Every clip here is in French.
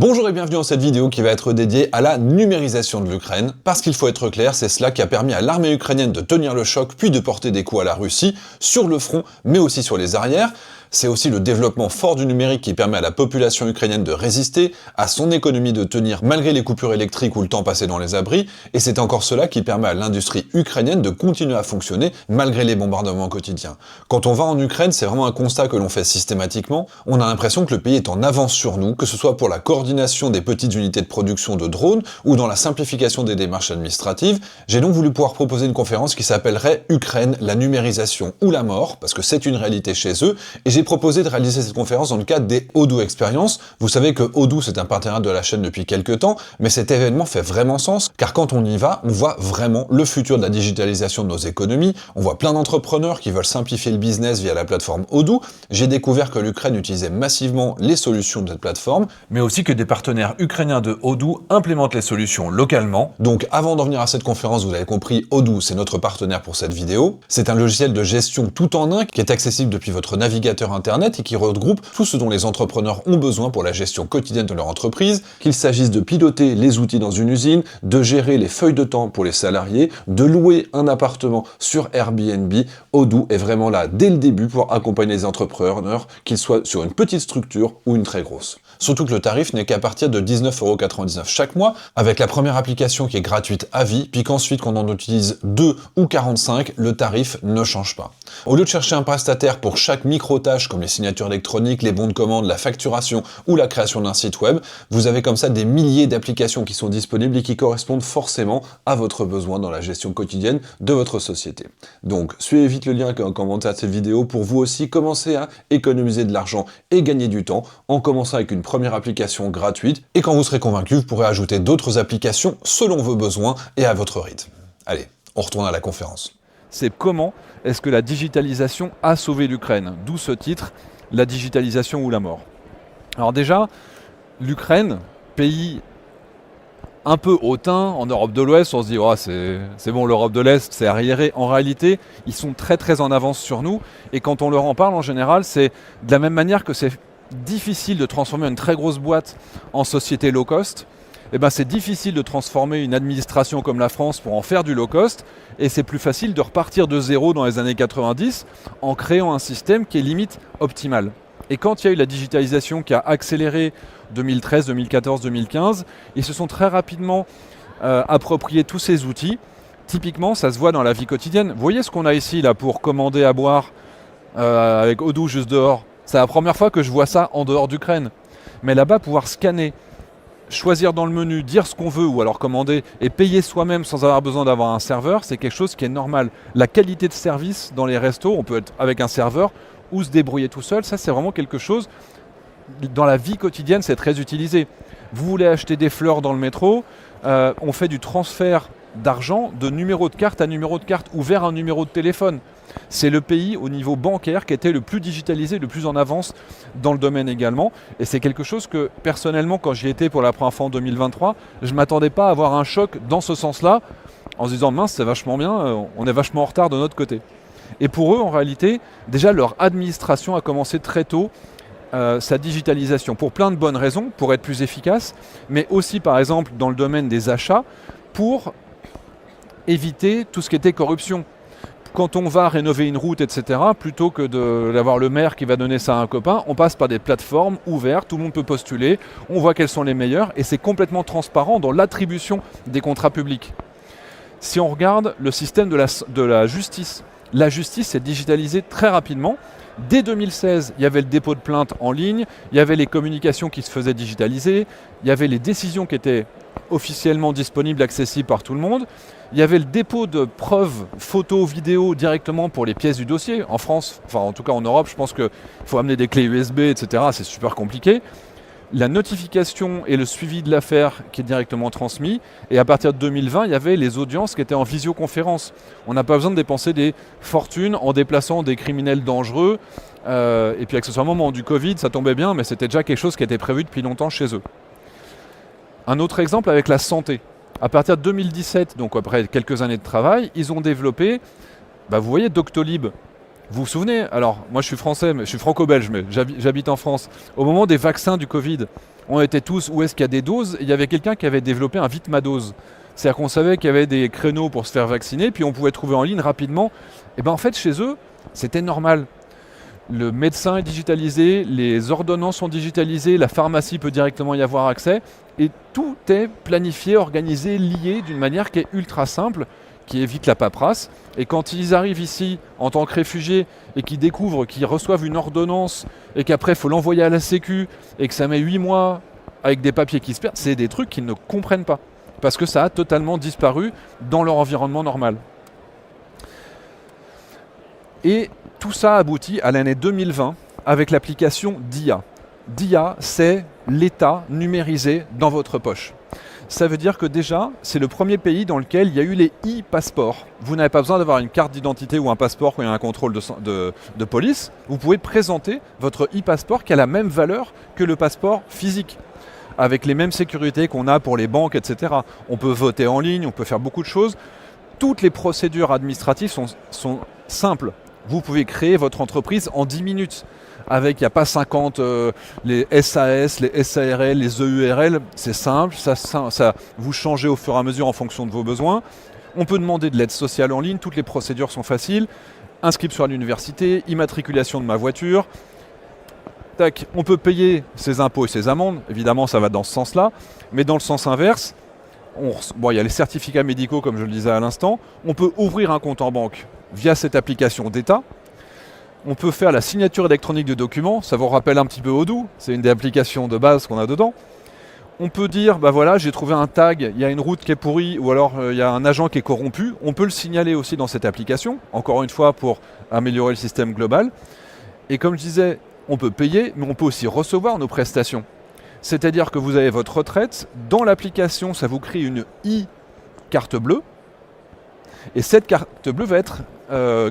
Bonjour et bienvenue dans cette vidéo qui va être dédiée à la numérisation de l'Ukraine, parce qu'il faut être clair, c'est cela qui a permis à l'armée ukrainienne de tenir le choc puis de porter des coups à la Russie, sur le front mais aussi sur les arrières. C'est aussi le développement fort du numérique qui permet à la population ukrainienne de résister, à son économie de tenir malgré les coupures électriques ou le temps passé dans les abris, et c'est encore cela qui permet à l'industrie ukrainienne de continuer à fonctionner malgré les bombardements quotidiens. Quand on va en Ukraine, c'est vraiment un constat que l'on fait systématiquement, on a l'impression que le pays est en avance sur nous, que ce soit pour la coordination des petites unités de production de drones ou dans la simplification des démarches administratives. J'ai donc voulu pouvoir proposer une conférence qui s'appellerait Ukraine, la numérisation ou la mort, parce que c'est une réalité chez eux, et j'ai proposé de réaliser cette conférence dans le cadre des Odoo Experience. Vous savez que Odoo c'est un partenaire de la chaîne depuis quelques temps, mais cet événement fait vraiment sens, car quand on y va, on voit vraiment le futur de la digitalisation de nos économies, on voit plein d'entrepreneurs qui veulent simplifier le business via la plateforme Odoo. J'ai découvert que l'Ukraine utilisait massivement les solutions de cette plateforme, mais aussi que des partenaires ukrainiens de Odoo implémentent les solutions localement. Donc avant d'en venir à cette conférence, vous avez compris, Odoo c'est notre partenaire pour cette vidéo. C'est un logiciel de gestion tout en un qui est accessible depuis votre navigateur internet et qui regroupe tout ce dont les entrepreneurs ont besoin pour la gestion quotidienne de leur entreprise, qu'il s'agisse de piloter les outils dans une usine, de gérer les feuilles de temps pour les salariés, de louer un appartement sur Airbnb. Odoo est vraiment là dès le début pour accompagner les entrepreneurs, qu'ils soient sur une petite structure ou une très grosse. Surtout que le tarif n'est qu'à partir de 19,99€ chaque mois, avec la première application qui est gratuite à vie, puis qu'ensuite quand on en utilise 2 ou 45, le tarif ne change pas. Au lieu de chercher un prestataire pour chaque micro-tâche comme les signatures électroniques, les bons de commande, la facturation ou la création d'un site web, vous avez comme ça des milliers d'applications qui sont disponibles et qui correspondent forcément à votre besoin dans la gestion quotidienne de votre société. Donc suivez vite le lien qui est en commentaire de cette vidéo pour vous aussi commencer à économiser de l'argent et gagner du temps en commençant avec une première application gratuite, et quand vous serez convaincu, vous pourrez ajouter d'autres applications selon vos besoins et à votre rythme. Allez, on retourne à la conférence. C'est comment est-ce que la digitalisation a sauvé l'Ukraine, d'où ce titre, la digitalisation ou la mort. Alors déjà, l'Ukraine, pays un peu hautain en Europe de l'Ouest, on se dit oh, c'est bon, l'Europe de l'Est c'est arriéré. En réalité, ils sont très en avance sur nous, et quand on leur en parle en général, c'est de la même manière que c'est difficile de transformer une très grosse boîte en société low cost. Eh ben, c'est difficile de transformer une administration comme la France pour en faire du low cost, et c'est plus facile de repartir de zéro dans les années 90 en créant un système qui est limite optimal. Et quand il y a eu la digitalisation qui a accéléré 2013, 2014, 2015, ils se sont très rapidement appropriés tous ces outils. Typiquement, ça se voit dans la vie quotidienne. Vous voyez ce qu'on a ici là pour commander à boire avec Odoo juste dehors. C'est la première fois que je vois ça en dehors d'Ukraine. Mais là-bas, pouvoir scanner, choisir dans le menu, dire ce qu'on veut ou alors commander et payer soi-même sans avoir besoin d'avoir un serveur, c'est quelque chose qui est normal. La qualité de service dans les restos, on peut être avec un serveur ou se débrouiller tout seul, ça c'est vraiment quelque chose, dans la vie quotidienne c'est très utilisé. Vous voulez acheter des fleurs dans le métro, on fait du transfert d'argent de numéro de carte à numéro de carte ou vers un numéro de téléphone. C'est le pays au niveau bancaire qui était le plus digitalisé, le plus en avance dans le domaine également. Et c'est quelque chose que personnellement, quand j'y étais pour la première fois en 2023, je ne m'attendais pas à avoir un choc dans ce sens-là, en se disant mince, c'est vachement bien, on est vachement en retard de notre côté. Et pour eux, en réalité, déjà leur administration a commencé très tôt sa digitalisation, pour plein de bonnes raisons, pour être plus efficace, mais aussi par exemple dans le domaine des achats, pour éviter tout ce qui était corruption. Quand on va rénover une route, etc., plutôt que d'avoir le maire qui va donner ça à un copain, on passe par des plateformes ouvertes, tout le monde peut postuler, on voit quels sont les meilleurs, et c'est complètement transparent dans l'attribution des contrats publics. Si on regarde le système de la justice, la justice est digitalisée très rapidement. Dès 2016, il y avait le dépôt de plainte en ligne, il y avait les communications qui se faisaient digitaliser, il y avait les décisions qui étaient officiellement disponibles, accessibles par tout le monde. Il y avait le dépôt de preuves, photos, vidéos directement pour les pièces du dossier. En France, enfin en tout cas en Europe, je pense qu'il faut amener des clés USB, etc. C'est super compliqué. La notification et le suivi de l'affaire qui est directement transmis. Et à partir de 2020, il y avait les audiences qui étaient en visioconférence. On n'a pas besoin de dépenser des fortunes en déplaçant des criminels dangereux. Et puis accessoirement, au moment du Covid, ça tombait bien, mais c'était déjà quelque chose qui était prévu depuis longtemps chez eux. Un autre exemple avec la santé. À partir de 2017, donc après quelques années de travail, ils ont développé, vous voyez Doctolib. Vous vous souvenez, alors moi je suis français, mais je suis franco-belge, mais j'habite en France. Au moment des vaccins du Covid, On était tous, où est-ce qu'il y a des doses? Il y avait quelqu'un qui avait développé un vite ma dose. C'est-à-dire qu'on savait qu'il y avait des créneaux pour se faire vacciner, puis on pouvait trouver en ligne rapidement. Et bien en fait, chez eux, c'était normal. Le médecin est digitalisé, les ordonnances sont digitalisées, la pharmacie peut directement y avoir accès, et tout est planifié, organisé, lié d'une manière qui est ultra simple, qui évite la paperasse. Et quand ils arrivent ici en tant que réfugiés et qu'ils découvrent qu'ils reçoivent une ordonnance et qu'après il faut l'envoyer à la Sécu et que ça met 8 mois avec des papiers qui se perdent, c'est des trucs qu'ils ne comprennent pas parce que ça a totalement disparu dans leur environnement normal. Et tout ça aboutit à l'année 2020 avec l'application DIA. DIA, c'est l'État numérisé dans votre poche. Ça veut dire que déjà, c'est le premier pays dans lequel il y a eu les e-passeports. Vous n'avez pas besoin d'avoir une carte d'identité ou un passeport quand il y a un contrôle de police. Vous pouvez présenter votre e-passeport qui a la même valeur que le passeport physique, avec les mêmes sécurités qu'on a pour les banques, etc. On peut voter en ligne, on peut faire beaucoup de choses. Toutes les procédures administratives sont simples. Vous pouvez créer votre entreprise en 10 minutes. Avec, il n'y a pas 50, les SAS, les SARL, les EURL, c'est simple, ça vous changez au fur et à mesure en fonction de vos besoins. On peut demander de l'aide sociale en ligne, toutes les procédures sont faciles. Inscription à l'université, immatriculation de ma voiture. Tac, on peut payer ses impôts et ses amendes, évidemment ça va dans ce sens-là, mais dans le sens inverse, il y a les certificats médicaux comme je le disais à l'instant, on peut ouvrir un compte en banque via cette application d'État. On peut faire la signature électronique de documents, ça vous rappelle un petit peu Odoo, c'est une des applications de base qu'on a dedans. On peut dire, bah voilà, j'ai trouvé un tag, il y a une route qui est pourrie, ou alors il y a un agent qui est corrompu. On peut le signaler aussi dans cette application, encore une fois pour améliorer le système global. Et comme je disais, on peut payer, mais on peut aussi recevoir nos prestations. C'est-à-dire que vous avez votre retraite, dans l'application, ça vous crée une e-carte bleue, et cette carte bleue va être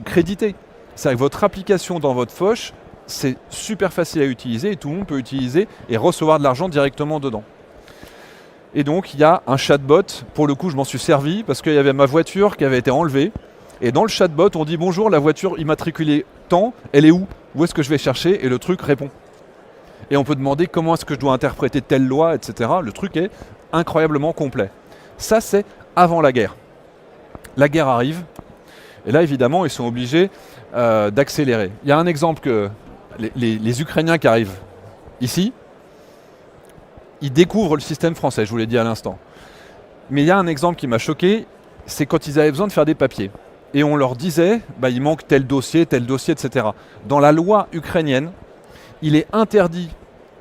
créditée. C'est-à-dire que votre application dans votre poche, c'est super facile à utiliser et tout le monde peut utiliser et recevoir de l'argent directement dedans. Et donc il y a un chatbot, pour le coup je m'en suis servi parce qu'il y avait ma voiture qui avait été enlevée. Et dans le chatbot on dit bonjour, la voiture immatriculée tant, elle est où? Où est-ce que je vais chercher? Et le truc répond. Et on peut demander comment est-ce que je dois interpréter telle loi, etc. Le truc est incroyablement complet. Ça c'est avant la guerre. La guerre arrive. Et là, évidemment, ils sont obligés d'accélérer. Il y a un exemple que les Ukrainiens qui arrivent ici, ils découvrent le système français, je vous l'ai dit à l'instant. Mais il y a un exemple qui m'a choqué, c'est quand ils avaient besoin de faire des papiers. Et on leur disait, il manque tel dossier, etc. Dans la loi ukrainienne, il est interdit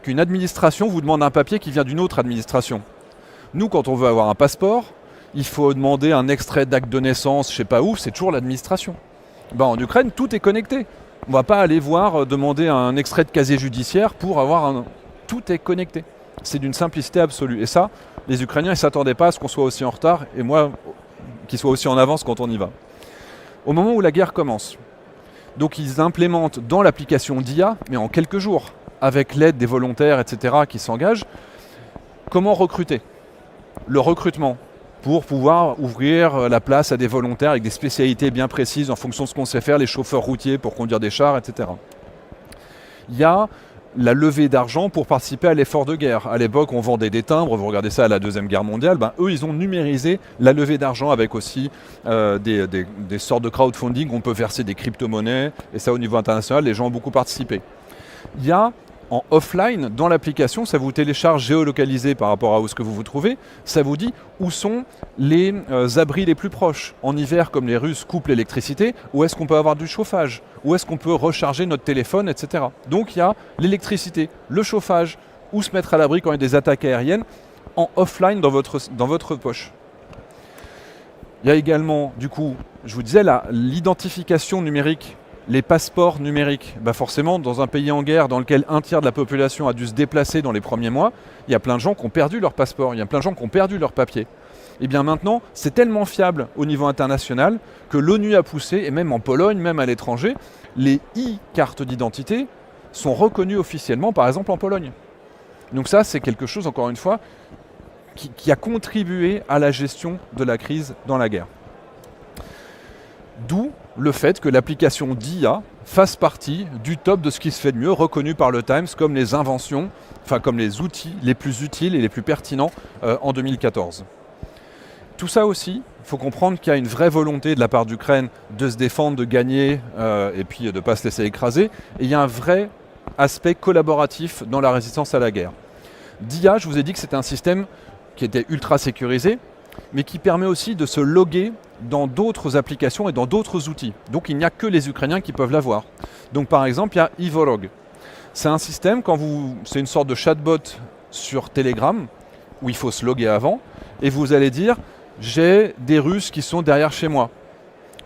qu'une administration vous demande un papier qui vient d'une autre administration. Nous, quand on veut avoir un passeport, il faut demander un extrait d'acte de naissance, je ne sais pas où, c'est toujours l'administration. En Ukraine, tout est connecté. On ne va pas aller demander un extrait de casier judiciaire pour avoir un... Tout est connecté. C'est d'une simplicité absolue. Et ça, les Ukrainiens, ils ne s'attendaient pas à ce qu'on soit aussi en retard, et moi, qu'ils soient aussi en avance quand on y va. Au moment où la guerre commence, donc ils implémentent dans l'application DIA, mais en quelques jours, avec l'aide des volontaires, etc., qui s'engagent, comment recruter? Le recrutement, pour pouvoir ouvrir la place à des volontaires avec des spécialités bien précises en fonction de ce qu'on sait faire, les chauffeurs routiers pour conduire des chars, etc. Il y a la levée d'argent pour participer à l'effort de guerre. À l'époque, on vendait des timbres, vous regardez ça à la Deuxième Guerre mondiale, eux, ils ont numérisé la levée d'argent avec aussi des sortes de crowdfunding, on peut verser des crypto-monnaies, et ça au niveau international, les gens ont beaucoup participé. Il y a en offline, dans l'application, ça vous télécharge géolocalisé par rapport à où ce que vous vous trouvez, ça vous dit où sont les abris les plus proches. En hiver, comme les Russes coupent l'électricité, où est-ce qu'on peut avoir du chauffage? Où est-ce qu'on peut recharger notre téléphone, etc. Donc il y a l'électricité, le chauffage, où se mettre à l'abri quand il y a des attaques aériennes, en offline dans votre poche. Il y a également, du coup, je vous disais, l'identification numérique. Les passeports numériques, forcément, dans un pays en guerre dans lequel un tiers de la population a dû se déplacer dans les premiers mois, il y a plein de gens qui ont perdu leur passeport, il y a plein de gens qui ont perdu leur papier. Et bien maintenant, c'est tellement fiable au niveau international que l'ONU a poussé, et même en Pologne, même à l'étranger, les e-cartes d'identité sont reconnues officiellement, par exemple en Pologne. Donc ça, c'est quelque chose, encore une fois, qui a contribué à la gestion de la crise dans la guerre. D'où le fait que l'application d'IA fasse partie du top de ce qui se fait de mieux, reconnu par le Times comme les inventions, enfin comme les outils les plus utiles et les plus pertinents en 2014. Tout ça aussi, il faut comprendre qu'il y a une vraie volonté de la part d'Ukraine de se défendre, de gagner et puis de ne pas se laisser écraser. Et il y a un vrai aspect collaboratif dans la résistance à la guerre. DIA, je vous ai dit que c'était un système qui était ultra sécurisé, mais qui permet aussi de se loguer dans d'autres applications et dans d'autres outils. Donc il n'y a que les Ukrainiens qui peuvent l'avoir. Donc par exemple, il y a Ivorog. C'est un système, c'est une sorte de chatbot sur Telegram, où il faut se loguer avant, et vous allez dire « j'ai des Russes qui sont derrière chez moi.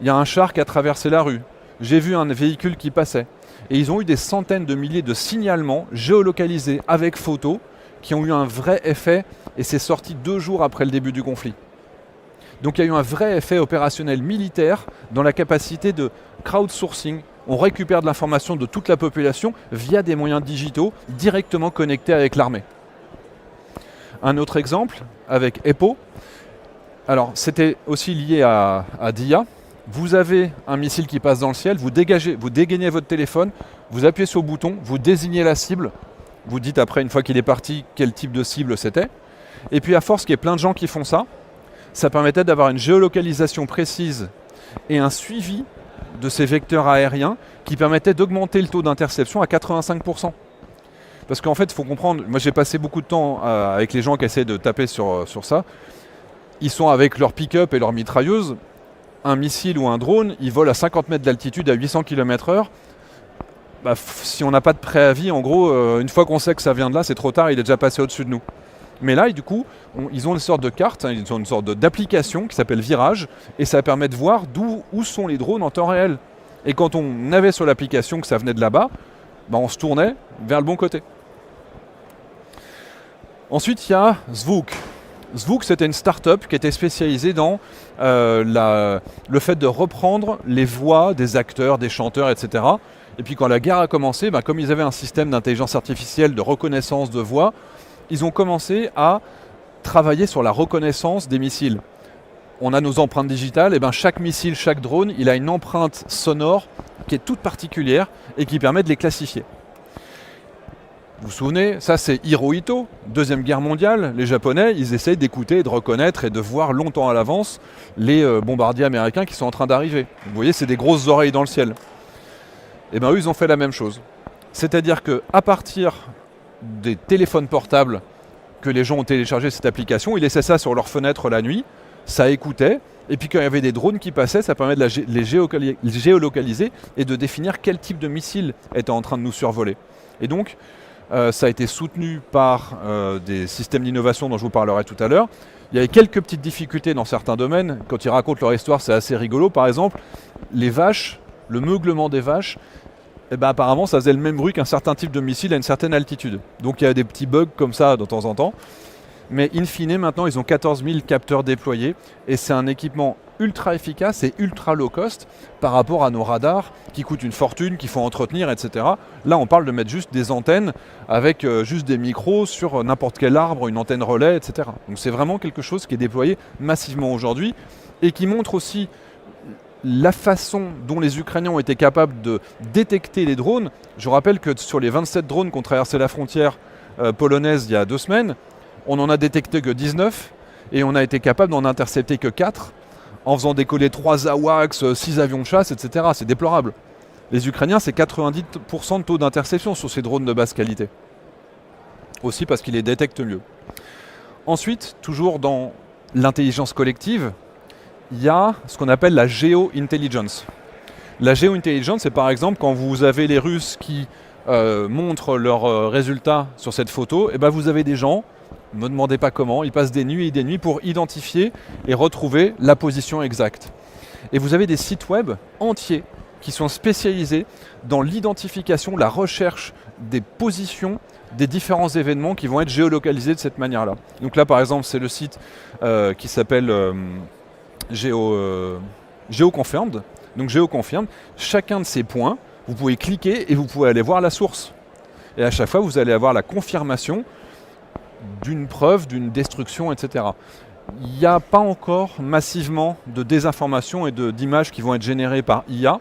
Il y a un char qui a traversé la rue. J'ai vu un véhicule qui passait. » Et ils ont eu des centaines de milliers de signalements géolocalisés avec photos qui ont eu un vrai effet, et c'est sorti 2 jours après le début du conflit. Donc il y a eu un vrai effet opérationnel militaire dans la capacité de crowdsourcing. On récupère de l'information de toute la population via des moyens digitaux directement connectés avec l'armée. Un autre exemple avec EPO. Alors c'était aussi lié à DIA. Vous avez un missile qui passe dans le ciel, vous dégainez votre téléphone, vous appuyez sur le bouton, vous désignez la cible, vous dites après, une fois qu'il est parti, quel type de cible c'était. Et puis à force qu'il y ait plein de gens qui font ça, ça permettait d'avoir une géolocalisation précise et un suivi de ces vecteurs aériens qui permettait d'augmenter le taux d'interception à 85%. Parce qu'en fait, il faut comprendre, moi j'ai passé beaucoup de temps avec les gens qui essaient de taper sur ça. Ils sont avec leur pick-up et leur mitrailleuse. Un missile ou un drone, il vole à 50 mètres d'altitude à 800 km/h. Si on n'a pas de préavis, en gros, une fois qu'on sait que ça vient de là, c'est trop tard, il est déjà passé au-dessus de nous. Mais là, du coup, ils ont une sorte de carte, ils ont une sorte d'application qui s'appelle Virage, et ça permet de voir où sont les drones en temps réel. Et quand on avait sur l'application que ça venait de là-bas, on se tournait vers le bon côté. Ensuite, il y a Zvuk. Zvuk, c'était une start-up qui était spécialisée dans le fait de reprendre les voix des acteurs, des chanteurs, etc. Et puis quand la guerre a commencé, comme ils avaient un système d'intelligence artificielle de reconnaissance de voix, ils ont commencé à travailler sur la reconnaissance des missiles. On a nos empreintes digitales, et chaque missile, chaque drone, il a une empreinte sonore qui est toute particulière et qui permet de les classifier. Vous vous souvenez, ça c'est Hirohito, Deuxième Guerre mondiale, les Japonais, ils essayent d'écouter, de reconnaître et de voir longtemps à l'avance les bombardiers américains qui sont en train d'arriver. Vous voyez, c'est des grosses oreilles dans le ciel. Et eux, ils ont fait la même chose. C'est-à-dire qu'à partir des téléphones portables que les gens ont téléchargé cette application, ils laissaient ça sur leur fenêtre la nuit, ça écoutait, et puis quand il y avait des drones qui passaient, ça permet de les géolocaliser et de définir quel type de missile était en train de nous survoler. Et donc, ça a été soutenu par des systèmes d'innovation dont je vous parlerai tout à l'heure. Il y avait quelques petites difficultés dans certains domaines. Quand ils racontent leur histoire, c'est assez rigolo. Par exemple, les vaches, le meuglement des vaches, apparemment ça faisait le même bruit qu'un certain type de missile à une certaine altitude. Donc il y a des petits bugs comme ça de temps en temps. Mais in fine, maintenant ils ont 14 000 capteurs déployés et c'est un équipement ultra efficace et ultra low cost par rapport à nos radars qui coûtent une fortune, qu'il faut entretenir, etc. Là on parle de mettre juste des antennes avec juste des micros sur n'importe quel arbre, une antenne relais, etc. Donc c'est vraiment quelque chose qui est déployé massivement aujourd'hui et qui montre aussi la façon dont les Ukrainiens ont été capables de détecter les drones. Je rappelle que sur les 27 drones qui ont traversé la frontière polonaise il y a 2 semaines, on n'en a détecté que 19 et on a été capable d'en intercepter que 4 en faisant décoller 3 AWACS, 6 avions de chasse, etc. C'est déplorable. Les Ukrainiens, c'est 90% de taux d'interception sur ces drones de basse qualité. Aussi parce qu'ils les détectent mieux. Ensuite, toujours dans l'intelligence collective, il y a ce qu'on appelle la géo-intelligence. La géo-intelligence, c'est par exemple quand vous avez les Russes qui montrent leurs résultats sur cette photo, et vous avez des gens, ne me demandez pas comment, ils passent des nuits et des nuits pour identifier et retrouver la position exacte. Et vous avez des sites web entiers qui sont spécialisés dans l'identification, la recherche des positions des différents événements qui vont être géolocalisés de cette manière-là. Donc là, par exemple, c'est le site qui s'appelle GeoConfirmed. Donc GeoConfirmed, chacun de ces points, vous pouvez cliquer et vous pouvez aller voir la source. Et à chaque fois, vous allez avoir la confirmation d'une preuve, d'une destruction, etc. il n'y a pas encore massivement de désinformation et d'images qui vont être générées par IA.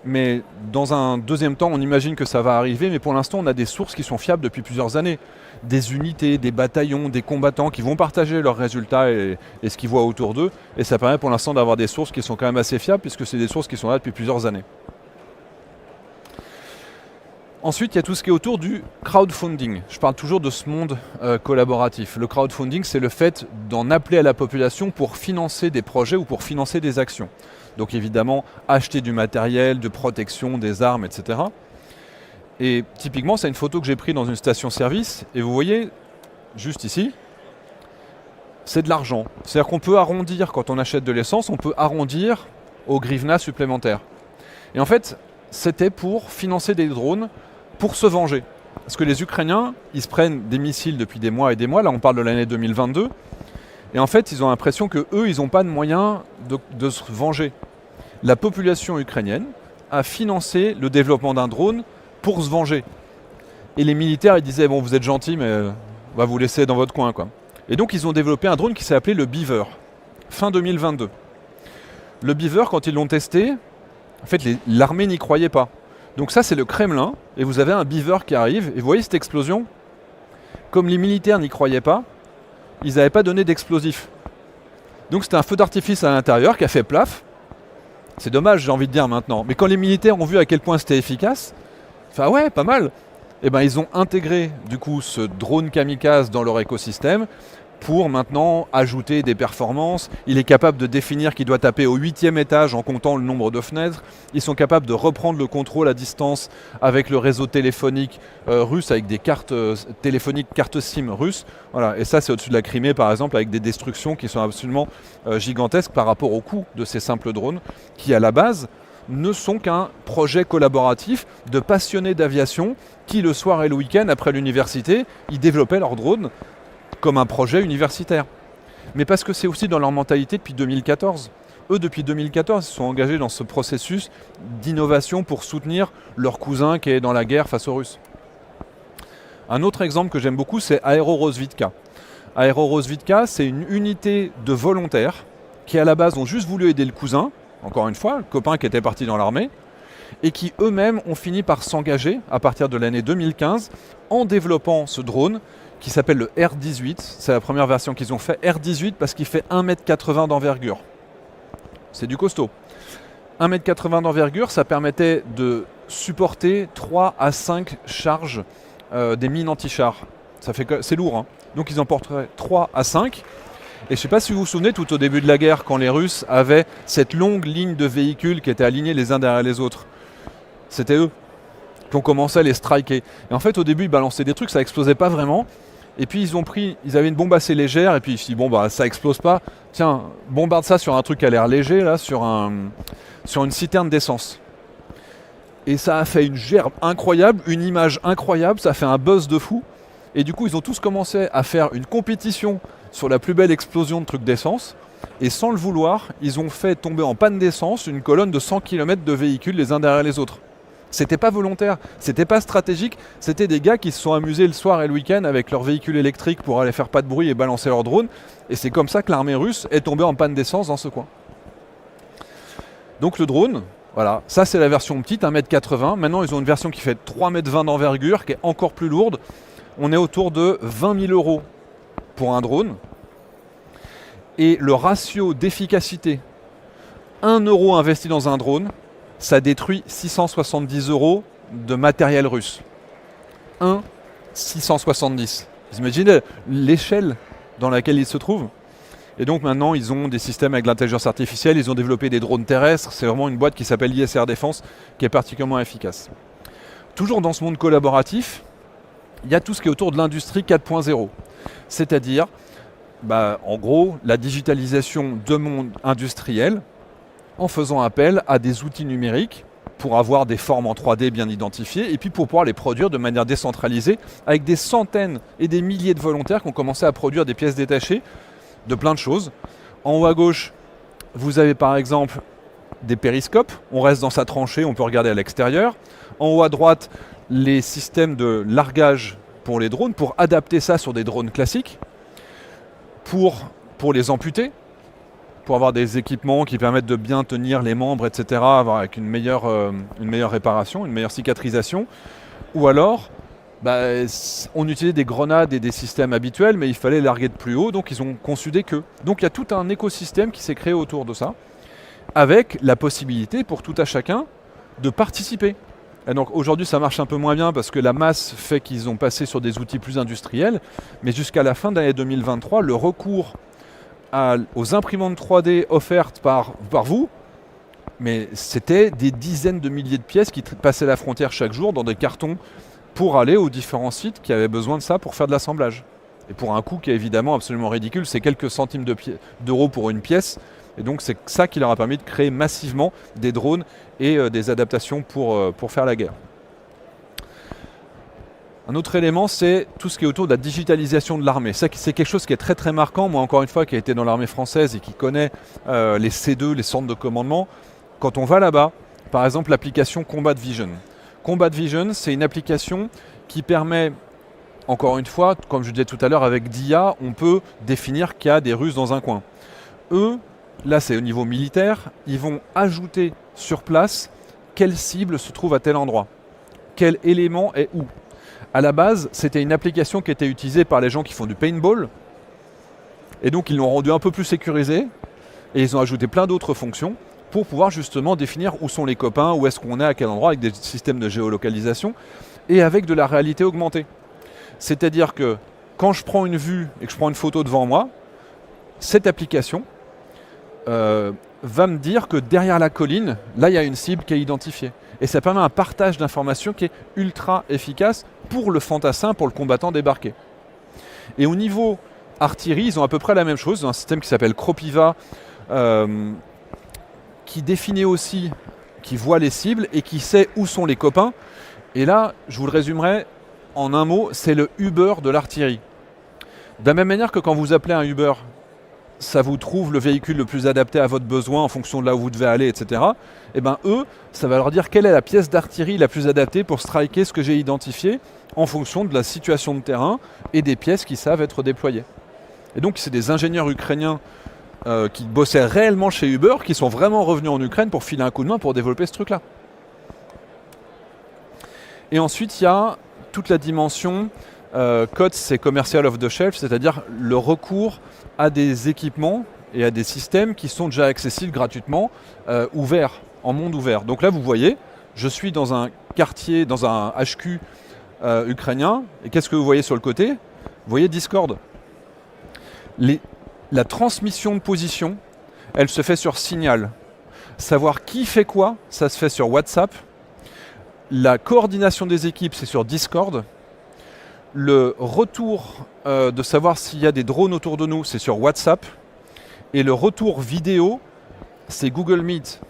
Mais dans un deuxième temps, on imagine que ça va arriver, mais pour l'instant, on a des sources qui sont fiables depuis plusieurs années. Des unités, des bataillons, des combattants qui vont partager leurs résultats et ce qu'ils voient autour d'eux. Et ça permet pour l'instant d'avoir des sources qui sont quand même assez fiables, puisque c'est des sources qui sont là depuis plusieurs années. Ensuite, il y a tout ce qui est autour du crowdfunding. Je parle toujours de ce monde collaboratif. Le crowdfunding, c'est le fait d'en appeler à la population pour financer des projets ou pour financer des actions. Donc évidemment, acheter du matériel, de protection, des armes, etc. Et typiquement, c'est une photo que j'ai prise dans une station-service. Et vous voyez, juste ici, c'est de l'argent. C'est-à-dire qu'on peut arrondir, quand on achète de l'essence, on peut arrondir au grivna supplémentaire. Et en fait, c'était pour financer des drones, pour se venger. Parce que les Ukrainiens, ils se prennent des missiles depuis des mois et des mois. Là, on parle de l'année 2022. Et en fait, ils ont l'impression qu'eux, ils n'ont pas de moyens de se venger. La population ukrainienne a financé le développement d'un drone pour se venger. Et les militaires, ils disaient, bon, vous êtes gentils, mais on va vous laisser dans votre coin, quoi. Et donc, ils ont développé un drone qui s'est appelé le Beaver, fin 2022. Le Beaver, quand ils l'ont testé, en fait, l'armée n'y croyait pas. Donc ça, c'est le Kremlin, et vous avez un Beaver qui arrive, et vous voyez cette explosion? Comme les militaires n'y croyaient pas, ils n'avaient pas donné d'explosif. Donc c'était un feu d'artifice à l'intérieur qui a fait plaf. C'est dommage, j'ai envie de dire maintenant. Mais quand les militaires ont vu à quel point c'était efficace, enfin ouais, pas mal. Et ben ils ont intégré du coup ce drone kamikaze dans leur écosystème pour maintenant ajouter des performances. Il est capable de définir qu'il doit taper au 8e étage en comptant le nombre de fenêtres. Ils sont capables de reprendre le contrôle à distance avec le réseau téléphonique russe, avec des cartes téléphoniques, cartes SIM russes. Voilà. Et ça, c'est au-dessus de la Crimée, par exemple, avec des destructions qui sont absolument gigantesques par rapport au coût de ces simples drones, qui, à la base, ne sont qu'un projet collaboratif de passionnés d'aviation qui, le soir et le week-end, après l'université, ils développaient leurs drones comme un projet universitaire. Mais parce que c'est aussi dans leur mentalité depuis 2014. Eux, depuis 2014, ils se sont engagés dans ce processus d'innovation pour soutenir leur cousin qui est dans la guerre face aux Russes. Un autre exemple que j'aime beaucoup, c'est Aero-Rozvidka. Aero-Rozvidka, c'est une unité de volontaires qui, à la base, ont juste voulu aider le cousin, encore une fois, le copain qui était parti dans l'armée, et qui eux-mêmes ont fini par s'engager à partir de l'année 2015 en développant ce drone qui s'appelle le R18. C'est la première version qu'ils ont fait. R18 parce qu'il fait 1,80 m d'envergure. C'est du costaud. 1,80 m d'envergure, ça permettait de supporter 3 à 5 charges des mines anti-chars. C'est lourd, hein. Donc ils en porteraient 3 à 5. Et je ne sais pas si vous vous souvenez, tout au début de la guerre, quand les Russes avaient cette longue ligne de véhicules qui étaient alignés les uns derrière les autres. C'était eux qui ont commencé à les striker. Et en fait, au début, ils balançaient des trucs, ça explosait pas vraiment. Et puis ils avaient une bombe assez légère, et puis ils se sont dit, bon bah ça explose pas, tiens, bombarde ça sur un truc qui a l'air léger, là, sur une citerne d'essence. Et ça a fait une gerbe incroyable, une image incroyable, ça a fait un buzz de fou. Et du coup, ils ont tous commencé à faire une compétition sur la plus belle explosion de trucs d'essence. Et sans le vouloir, ils ont fait tomber en panne d'essence une colonne de 100 km de véhicules les uns derrière les autres. C'était pas volontaire, c'était pas stratégique, c'était des gars qui se sont amusés le soir et le week-end avec leur véhicule électrique pour aller faire pas de bruit et balancer leurs drones. Et c'est comme ça que l'armée russe est tombée en panne d'essence dans ce coin. Donc le drone, voilà, ça c'est la version petite, 1,80 m. Maintenant ils ont une version qui fait 3,20 m d'envergure, qui est encore plus lourde. On est autour de 20 000 € pour un drone. Et le ratio d'efficacité, 1 euro investi dans un drone, ça détruit 670 € de matériel russe. 670. Vous imaginez l'échelle dans laquelle ils se trouvent? Et donc maintenant, ils ont des systèmes avec l'intelligence artificielle, ils ont développé des drones terrestres. C'est vraiment une boîte qui s'appelle ISR Défense, qui est particulièrement efficace. Toujours dans ce monde collaboratif, il y a tout ce qui est autour de l'industrie 4.0. C'est-à-dire, en gros, la digitalisation de monde industriel, en faisant appel à des outils numériques pour avoir des formes en 3D bien identifiées et puis pour pouvoir les produire de manière décentralisée avec des centaines et des milliers de volontaires qui ont commencé à produire des pièces détachées de plein de choses. En haut à gauche, vous avez par exemple des périscopes. On reste dans sa tranchée, on peut regarder à l'extérieur. En haut à droite, les systèmes de largage pour les drones, pour adapter ça sur des drones classiques. Pour pour les amputés, pour avoir des équipements qui permettent de bien tenir les membres, etc., avoir avec une meilleure réparation, une meilleure cicatrisation. Ou alors, on utilisait des grenades et des systèmes habituels, mais il fallait larguer de plus haut, donc ils ont conçu des queues. Donc il y a tout un écosystème qui s'est créé autour de ça, avec la possibilité pour tout à chacun de participer. Et donc aujourd'hui ça marche un peu moins bien parce que la masse fait qu'ils ont passé sur des outils plus industriels, mais jusqu'à la fin de l'année 2023, le recours aux imprimantes 3D offertes par vous, mais c'était des dizaines de milliers de pièces qui passaient la frontière chaque jour dans des cartons pour aller aux différents sites qui avaient besoin de ça pour faire de l'assemblage. Et pour un coût qui est évidemment absolument ridicule, c'est quelques centimes d'euros pour une pièce. Et donc c'est ça qui leur a permis de créer massivement des drones et des adaptations pour faire la guerre. Un autre élément, c'est tout ce qui est autour de la digitalisation de l'armée. C'est quelque chose qui est très très marquant. Moi, encore une fois, qui a été dans l'armée française et qui connaît les C2, les centres de commandement, quand on va là-bas, par exemple l'application Combat Vision. Combat Vision, c'est une application qui permet, encore une fois, comme je disais tout à l'heure avec DIA, on peut définir qu'il y a des Russes dans un coin. Eux, là c'est au niveau militaire, ils vont ajouter sur place quelle cible se trouve à tel endroit, quel élément est où. À la base, c'était une application qui était utilisée par les gens qui font du paintball, et donc ils l'ont rendu un peu plus sécurisé, et ils ont ajouté plein d'autres fonctions pour pouvoir justement définir où sont les copains, où est-ce qu'on est, à quel endroit, avec des systèmes de géolocalisation, et avec de la réalité augmentée. C'est-à-dire que quand je prends une vue et que je prends une photo devant moi, cette application va me dire que derrière la colline, là il y a une cible qui est identifiée. Et ça permet un partage d'informations qui est ultra efficace pour le fantassin, pour le combattant débarqué. Et au niveau artillerie, ils ont à peu près la même chose, un système qui s'appelle Cropiva, qui définit aussi, qui voit les cibles et qui sait où sont les copains. Et là, je vous le résumerai en un mot, c'est le Uber de l'artillerie. De la même manière que quand vous appelez un Uber, ça vous trouve le véhicule le plus adapté à votre besoin en fonction de là où vous devez aller, etc. Et bien eux, ça va leur dire quelle est la pièce d'artillerie la plus adaptée pour striker ce que j'ai identifié en fonction de la situation de terrain et des pièces qui savent être déployées. Et donc c'est des ingénieurs ukrainiens qui bossaient réellement chez Uber, qui sont vraiment revenus en Ukraine pour filer un coup de main pour développer ce truc-là. Et ensuite, il y a toute la dimension COTS, c'est Commercial Off the Shelf, c'est-à-dire le recours à des équipements et à des systèmes qui sont déjà accessibles gratuitement, ouverts, en monde ouvert. Donc là, vous voyez, je suis dans un quartier, dans un HQ ukrainien, et qu'est-ce que vous voyez sur le côté? Vous voyez Discord. La transmission de position, elle se fait sur Signal. Savoir qui fait quoi, ça se fait sur WhatsApp. La coordination des équipes, c'est sur Discord. Le retour de savoir s'il y a des drones autour de nous, c'est sur WhatsApp. Et le retour vidéo, c'est Google Meet.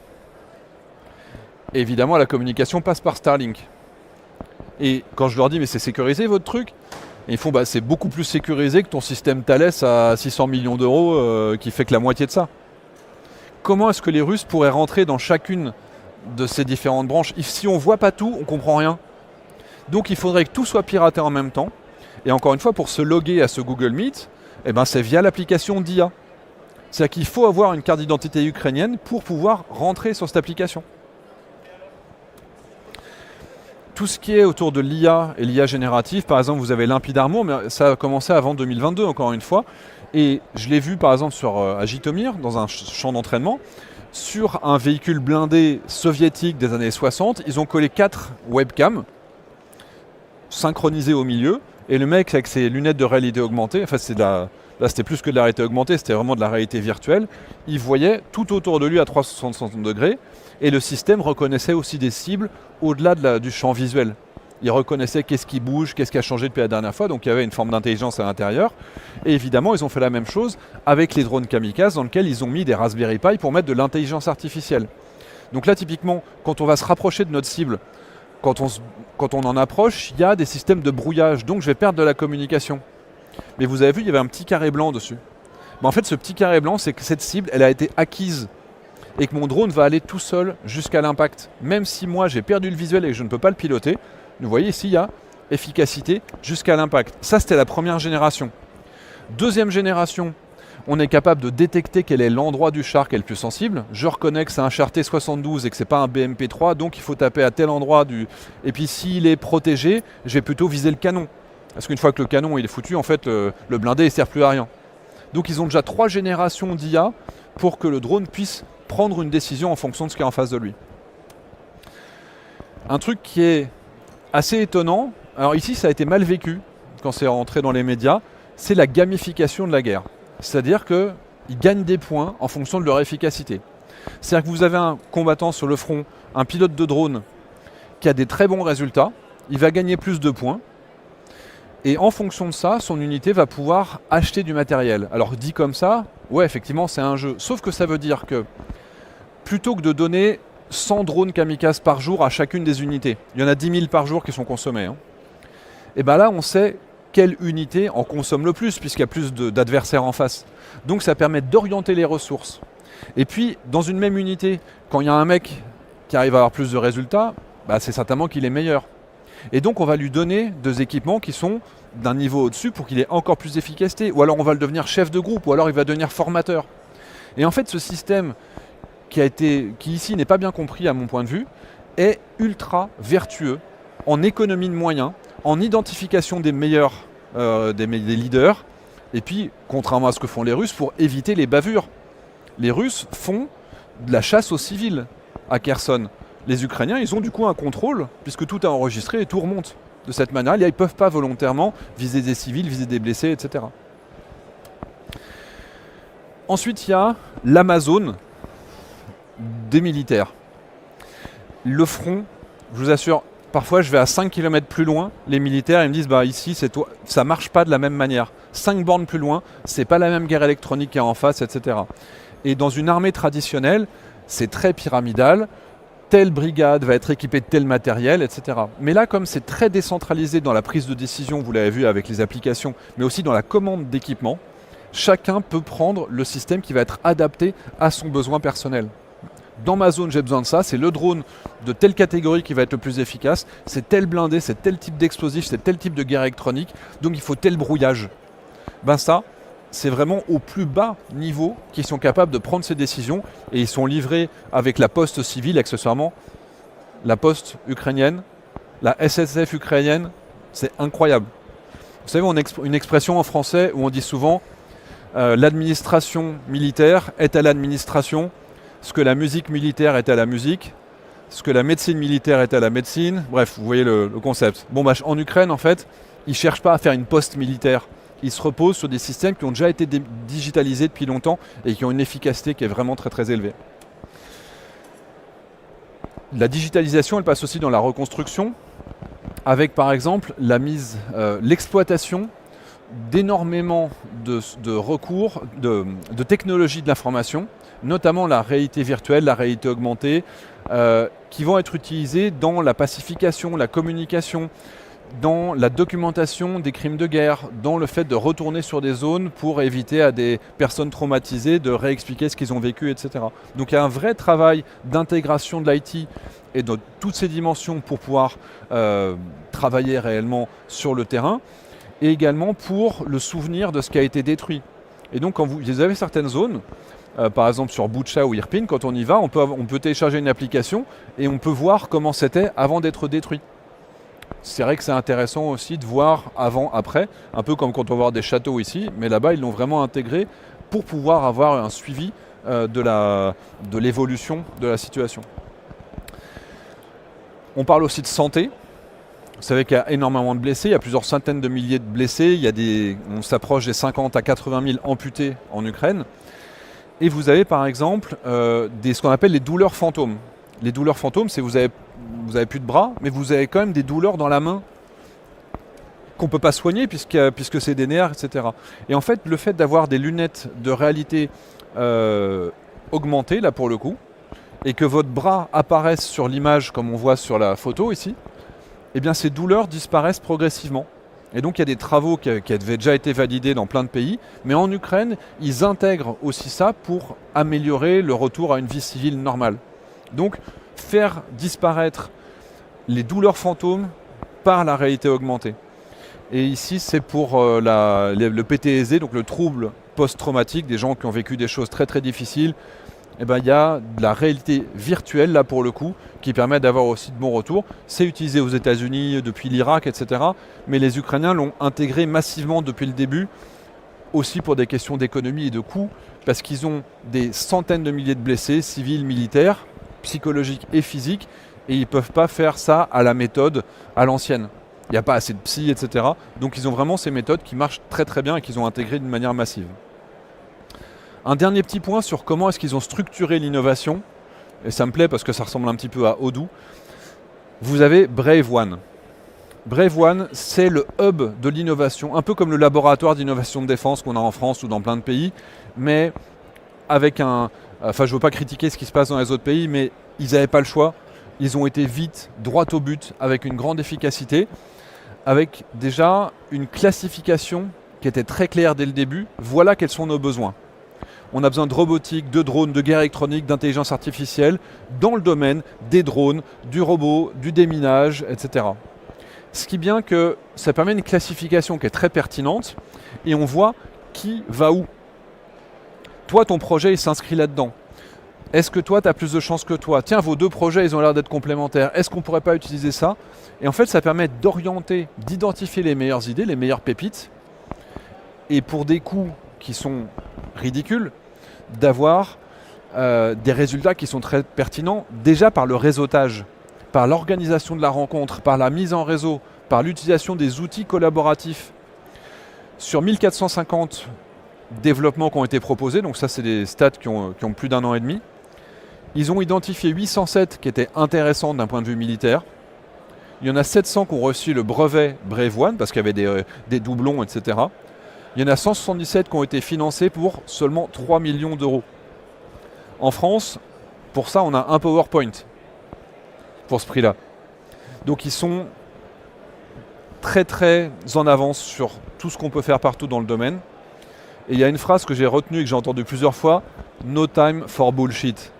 Et évidemment, la communication passe par Starlink. Et quand je leur dis, mais c'est sécurisé votre truc? Et ils font, c'est beaucoup plus sécurisé que ton système Thales à 600 millions d'euros qui fait que la moitié de ça. Comment est-ce que les Russes pourraient rentrer dans chacune de ces différentes branches? Si on ne voit pas tout, on ne comprend rien. Donc il faudrait que tout soit piraté en même temps. Et encore une fois, pour se loguer à ce Google Meet, c'est via l'application DIA. C'est-à-dire qu'il faut avoir une carte d'identité ukrainienne pour pouvoir rentrer sur cette application. Tout ce qui est autour de l'IA et l'IA générative, par exemple, vous avez Limpide Armour, mais ça a commencé avant 2022, encore une fois. Et je l'ai vu, par exemple, à Jytomyr, dans un champ d'entraînement, sur un véhicule blindé soviétique des années 60, ils ont collé 4 webcams synchronisées au milieu, et le mec, avec ses lunettes de réalité augmentée, enfin, là, c'était plus que de la réalité augmentée, c'était vraiment de la réalité virtuelle, il voyait tout autour de lui à 360 degrés, et le système reconnaissait aussi des cibles au-delà du champ visuel. Il reconnaissait qu'est-ce qui bouge, qu'est-ce qui a changé depuis la dernière fois, donc il y avait une forme d'intelligence à l'intérieur. Et évidemment, ils ont fait la même chose avec les drones kamikazes, dans lesquels ils ont mis des Raspberry Pi pour mettre de l'intelligence artificielle. Donc là, typiquement, quand on va se rapprocher de notre cible, quand on en approche, il y a des systèmes de brouillage, donc je vais perdre de la communication. Mais vous avez vu, il y avait un petit carré blanc dessus. En fait, ce petit carré blanc, c'est que cette cible, elle a été acquise et que mon drone va aller tout seul jusqu'à l'impact. Même si moi, j'ai perdu le visuel et que je ne peux pas le piloter, vous voyez ici, il y a efficacité jusqu'à l'impact. Ça, c'était la première génération. Deuxième génération, On est capable de détecter quel est l'endroit du char qui est le plus sensible. Je reconnais que c'est un char T72 et que c'est pas un BMP3, donc il faut taper à tel endroit Et puis s'il est protégé, je vais plutôt viser le canon. Parce qu'une fois que le canon il est foutu, en fait, le blindé ne sert plus à rien. Donc ils ont déjà 3 générations d'IA pour que le drone puisse prendre une décision en fonction de ce qui est en face de lui. Un truc qui est assez étonnant, alors ici ça a été mal vécu quand c'est rentré dans les médias, c'est la gamification de la guerre. C'est-à-dire qu'ils gagnent des points en fonction de leur efficacité. C'est-à-dire que vous avez un combattant sur le front, un pilote de drone qui a des très bons résultats, il va gagner plus de points, et en fonction de ça, son unité va pouvoir acheter du matériel. Alors dit comme ça, ouais effectivement c'est un jeu, sauf que ça veut dire que plutôt que de donner 100 drones kamikazes par jour à chacune des unités, il y en a 10 000 par jour qui sont consommés, et bien là on sait quelle unité en consomme le plus, puisqu'il y a plus d'adversaires en face. Donc ça permet d'orienter les ressources. Et puis, dans une même unité, quand il y a un mec qui arrive à avoir plus de résultats, bah, c'est certainement qu'il est meilleur. Et donc on va lui donner des équipements qui sont d'un niveau au-dessus pour qu'il ait encore plus d'efficacité. Ou alors on va le devenir chef de groupe, ou alors il va devenir formateur. Et en fait, ce système qui ici n'est pas bien compris à mon point de vue, est ultra vertueux en économie de moyens, en identification des meilleurs des leaders, et puis, contrairement à ce que font les Russes, pour éviter les bavures. Les Russes font de la chasse aux civils à Kherson. Les Ukrainiens, ils ont du coup un contrôle, puisque tout est enregistré et tout remonte. De cette manière, ils ne peuvent pas volontairement viser des civils, viser des blessés, etc. Ensuite, il y a l'Amazone des militaires. Le front, je vous assure, parfois je vais à 5 km plus loin, les militaires ils me disent bah ici ça marche pas de la même manière. 5 bornes plus loin, c'est pas la même guerre électronique qu'il y a en face, etc. Et dans une armée traditionnelle, c'est très pyramidal, telle brigade va être équipée de tel matériel, etc. Mais là, comme c'est très décentralisé dans la prise de décision, vous l'avez vu avec les applications, mais aussi dans la commande d'équipement, chacun peut prendre le système qui va être adapté à son besoin personnel. Dans ma zone, j'ai besoin de ça, c'est le drone de telle catégorie qui va être le plus efficace, c'est tel blindé, c'est tel type d'explosif, c'est tel type de guerre électronique, donc il faut tel brouillage. Ben ça, c'est vraiment au plus bas niveau qu'ils sont capables de prendre ces décisions, et ils sont livrés avec la poste civile, accessoirement, la poste ukrainienne, la SSF ukrainienne, c'est incroyable. Vous savez, on a une expression en français où on dit souvent l'administration militaire est à l'administration, ce que la musique militaire est à la musique, ce que la médecine militaire est à la médecine. Bref, vous voyez le concept. Bon, bah, en Ukraine, en fait, ils ne cherchent pas à faire une poste militaire. Ils se reposent sur des systèmes qui ont déjà été digitalisés depuis longtemps et qui ont une efficacité qui est vraiment très très élevée. La digitalisation, elle passe aussi dans la reconstruction, avec par exemple l'exploitation d'énormément de recours, de technologies de l'information, notamment la réalité virtuelle, la réalité augmentée, qui vont être utilisées dans la pacification, la communication, dans la documentation des crimes de guerre, dans le fait de retourner sur des zones pour éviter à des personnes traumatisées de réexpliquer ce qu'ils ont vécu, etc. Donc il y a un vrai travail d'intégration de l'IT et de toutes ces dimensions pour pouvoir travailler réellement sur le terrain, et également pour le souvenir de ce qui a été détruit. Et donc quand vous avez certaines zones, par exemple sur Boutcha ou Irpin, quand on y va, on peut télécharger une application et on peut voir comment c'était avant d'être détruit. C'est vrai que c'est intéressant aussi de voir avant, après, un peu comme quand on va voir des châteaux ici, mais là-bas ils l'ont vraiment intégré pour pouvoir avoir un suivi de l'évolution de la situation. On parle aussi de santé. Vous savez qu'il y a énormément de blessés, il y a plusieurs centaines de milliers de blessés, on s'approche des 50 à 80 000 amputés en Ukraine. Et vous avez par exemple ce qu'on appelle les douleurs fantômes. Les douleurs fantômes, c'est vous avez plus de bras, mais vous avez quand même des douleurs dans la main qu'on ne peut pas soigner puisque c'est des nerfs, etc. Et en fait, le fait d'avoir des lunettes de réalité augmentée, là pour le coup, et que votre bras apparaisse sur l'image comme on voit sur la photo ici, eh bien ces douleurs disparaissent progressivement. Et donc il y a des travaux qui avaient déjà été validés dans plein de pays, mais en Ukraine, ils intègrent aussi ça pour améliorer le retour à une vie civile normale. Donc faire disparaître les douleurs fantômes par la réalité augmentée. Et ici c'est pour le PTSD, donc le trouble post-traumatiques, des gens qui ont vécu des choses très très difficiles, eh ben, il y a de la réalité virtuelle là pour le coup qui permet d'avoir aussi de bons retours. C'est utilisé aux États-Unis depuis l'Irak, etc. Mais les Ukrainiens l'ont intégré massivement depuis le début, aussi pour des questions d'économie et de coûts, parce qu'ils ont des centaines de milliers de blessés, civils, militaires, psychologiques et physiques, et ils ne peuvent pas faire ça à la méthode à l'ancienne. Il n'y a pas assez de psy, etc. Donc ils ont vraiment ces méthodes qui marchent très très bien et qu'ils ont intégrées d'une manière massive. Un dernier petit point sur comment est-ce qu'ils ont structuré l'innovation, et ça me plaît parce que ça ressemble un petit peu à Odoo. Vous avez Brave One. Brave One, c'est le hub de l'innovation, un peu comme le laboratoire d'innovation de défense qu'on a en France ou dans plein de pays, mais avec un... Enfin, je ne veux pas critiquer ce qui se passe dans les autres pays, mais ils n'avaient pas le choix. Ils ont été vite, droit au but, avec une grande efficacité, avec déjà une classification qui était très claire dès le début. Voilà quels sont nos besoins. On a besoin de robotique, de drones, de guerre électronique, d'intelligence artificielle dans le domaine des drones, du robot, du déminage, etc. Ce qui est bien que ça permet une classification qui est très pertinente et on voit qui va où. Toi, ton projet, il s'inscrit là-dedans. Est-ce que toi, tu as plus de chances que toi? Tiens, vos deux projets, ils ont l'air d'être complémentaires. Est-ce qu'on ne pourrait pas utiliser ça? Et en fait, ça permet d'orienter, d'identifier les meilleures idées, les meilleures pépites. Et pour des coûts qui sont ridicules, d'avoir des résultats qui sont très pertinents, déjà par le réseautage, par l'organisation de la rencontre, par la mise en réseau, par l'utilisation des outils collaboratifs. Sur 1450 développements qui ont été proposés, donc ça c'est des stats qui ont plus d'1 an et demi, ils ont identifié 807 qui étaient intéressants d'un point de vue militaire. Il y en a 700 qui ont reçu le brevet Brave One parce qu'il y avait des doublons, etc. Il y en a 177 qui ont été financés pour seulement 3 millions d'euros. En France, pour ça, on a un PowerPoint pour ce prix-là. Donc ils sont très très en avance sur tout ce qu'on peut faire partout dans le domaine. Et il y a une phrase que j'ai retenue et que j'ai entendue plusieurs fois, « No time for bullshit ».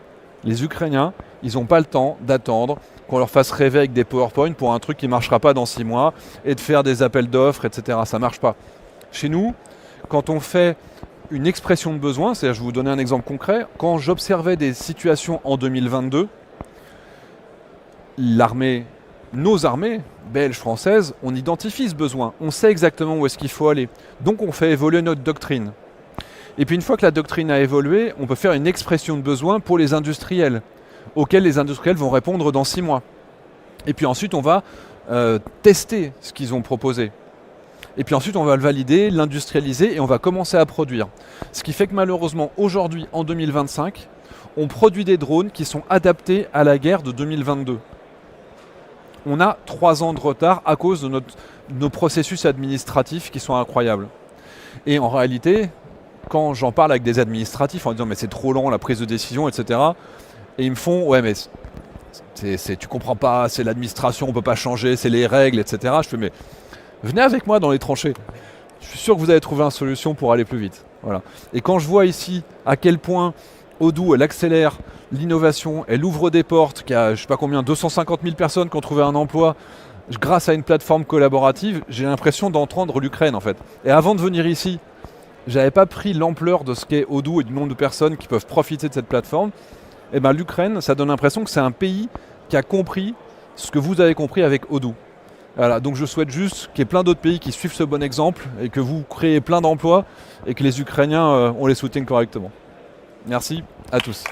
Les Ukrainiens, ils n'ont pas le temps d'attendre qu'on leur fasse rêver avec des PowerPoint pour un truc qui ne marchera pas dans 6 mois et de faire des appels d'offres, etc. Ça ne marche pas. Chez nous, quand on fait une expression de besoin, c'est-à-dire, je vais vous donner un exemple concret, quand j'observais des situations en 2022, nos armées, belges, françaises, on identifie ce besoin, on sait exactement où est-ce qu'il faut aller. Donc on fait évoluer notre doctrine. Et puis une fois que la doctrine a évolué, on peut faire une expression de besoin pour les industriels, auxquels les industriels vont répondre dans 6 mois. Et puis ensuite on va tester ce qu'ils ont proposé. Et puis ensuite on va le valider, l'industrialiser et on va commencer à produire. Ce qui fait que malheureusement aujourd'hui, en 2025, on produit des drones qui sont adaptés à la guerre de 2022. On a 3 ans de retard à cause de nos processus administratifs qui sont incroyables. Et en réalité, quand j'en parle avec des administratifs en disant mais c'est trop lent la prise de décision, etc. Et ils me font ouais mais tu comprends pas, c'est l'administration, on peut pas changer, c'est les règles, etc. Je fais mais venez avec moi dans les tranchées. Je suis sûr que vous allez trouver une solution pour aller plus vite. Voilà. Et quand je vois ici à quel point Odoo, elle accélère l'innovation, elle ouvre des portes, qu'il y a je sais pas combien, 250 000 personnes qui ont trouvé un emploi grâce à une plateforme collaborative, j'ai l'impression d'entendre l'Ukraine en fait. Et avant de venir ici, j'avais pas pris l'ampleur de ce qu'est Odoo et du nombre de personnes qui peuvent profiter de cette plateforme. Et ben l'Ukraine, ça donne l'impression que c'est un pays qui a compris ce que vous avez compris avec Odoo. Voilà, donc je souhaite juste qu'il y ait plein d'autres pays qui suivent ce bon exemple et que vous créez plein d'emplois et que les Ukrainiens, on les soutienne correctement. Merci à tous.